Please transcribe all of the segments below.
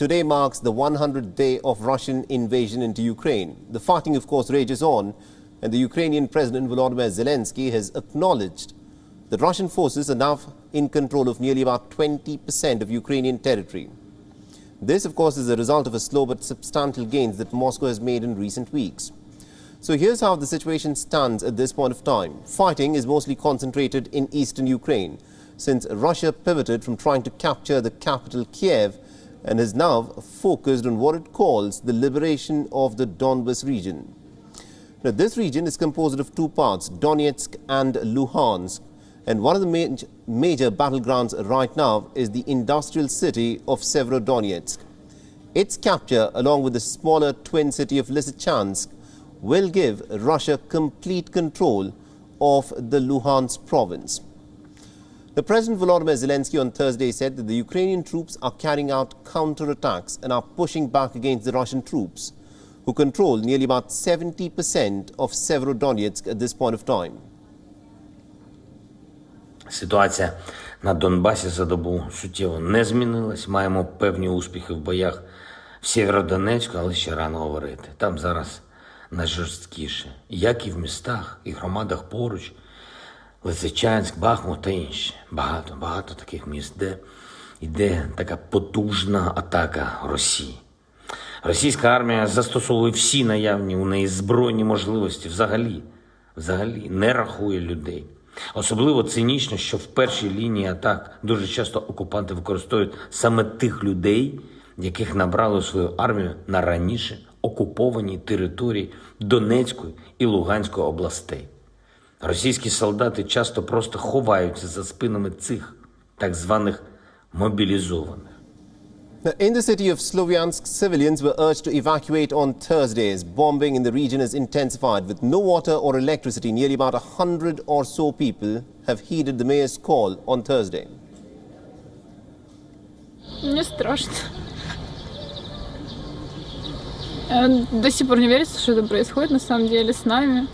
Today marks the 100th day of Russian invasion into Ukraine. The fighting, of course, rages on, and the Ukrainian President Volodymyr Zelensky has acknowledged that Russian forces are now in control of nearly about 20% of Ukrainian territory. This, of course, is a result of a slow but substantial gains that Moscow has made in recent weeks. So here's how the situation stands at this point of time. Fighting is mostly concentrated in eastern Ukraine, since Russia pivoted from trying to capture the capital Kiev and has now focused on what it calls the liberation of the Donbas region. Now, this region is composed of two parts, Donetsk and Luhansk, and one of the major battlegrounds right now is the industrial city of Severodonetsk. Its capture, along with the smaller twin city of Lysychansk, will give Russia complete control of the Luhansk province. The President Volodymyr Zelensky on Thursday said that the Ukrainian troops are carrying out counterattacks and are pushing back against the Russian troops, who control nearly about 70% of Severodonetsk at this point of time. Ситуація на Донбасі за добу суттєво не змінилась. Маємо певні успіхи в боях в Сєвєродонецьку, але ще рано говорити. Там зараз найжорсткіше, як і в містах, і громадах поруч. Лисичанськ, Бахмут та інші. Багато таких міст, де йде така потужна атака Росії. Російська армія застосовує всі наявні у неї збройні можливості, взагалі не рахує людей. Особливо цинічно, що в першій лінії атак дуже часто окупанти використовують саме тих людей, яких набрали у свою армію на раніше окупованій території Донецької і Луганської областей. Російські солдати часто просто ховаються за спинами цих так званих мобілізованих. Now, in the city of Sloviansk, civilians were urged to evacuate on Thursday as bombing in the region has intensified. With no water or electricity, nearly about 100 or so people have heeded the mayor's call on Thursday. Мне страшно. До сих пор не верится, что это происходит на самом деле с нами.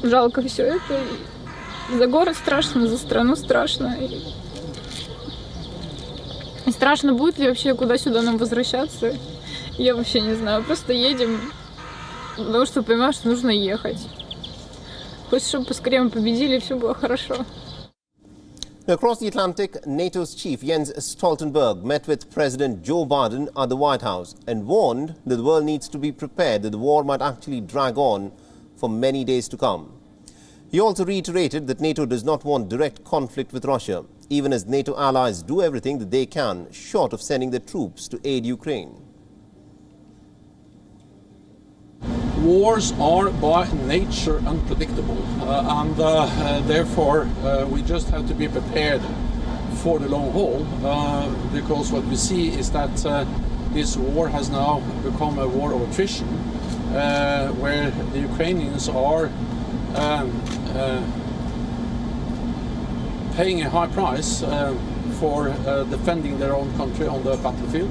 Жалко все это. За город страшно, за страну страшно. И страшно, будет ли вообще куда-сюда нам возвращаться. Я вообще не знаю. Просто едем, потому что понимаю, что нужно ехать. Хочется, чтобы поскорее мы победили, и все было хорошо. Across the Atlantic, NATO's chief Jens Stoltenberg met with President Joe Biden at the White House and warned that the world needs to be prepared that the war might actually drag on for many days to come. He also reiterated that NATO does not want direct conflict with Russia, even as NATO allies do everything that they can, short of sending their troops to aid Ukraine. Wars are by nature unpredictable, and therefore we just have to be prepared for the long haul, because what we see is that this war has now become a war of attrition, where the Ukrainians are paying a high price for defending their own country on the battlefield.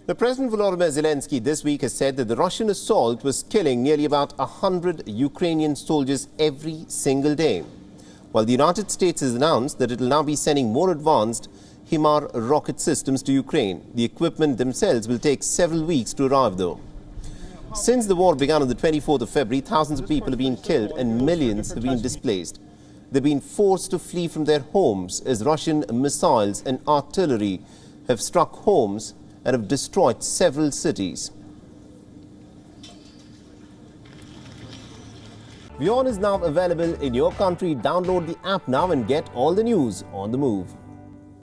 The President Volodymyr Zelensky this week has said that the Russian assault was killing nearly about 100 Ukrainian soldiers every single day, while the United States has announced that it will now be sending more advanced HIMARS rocket systems to Ukraine. The equipment themselves will take several weeks to arrive, though. Since the war began on the 24th of February, thousands of people have been killed and millions have been displaced. They've been forced to flee from their homes as Russian missiles and artillery have struck homes and have destroyed several cities. WION is now available in your country. Download the app now and get all the news on the move.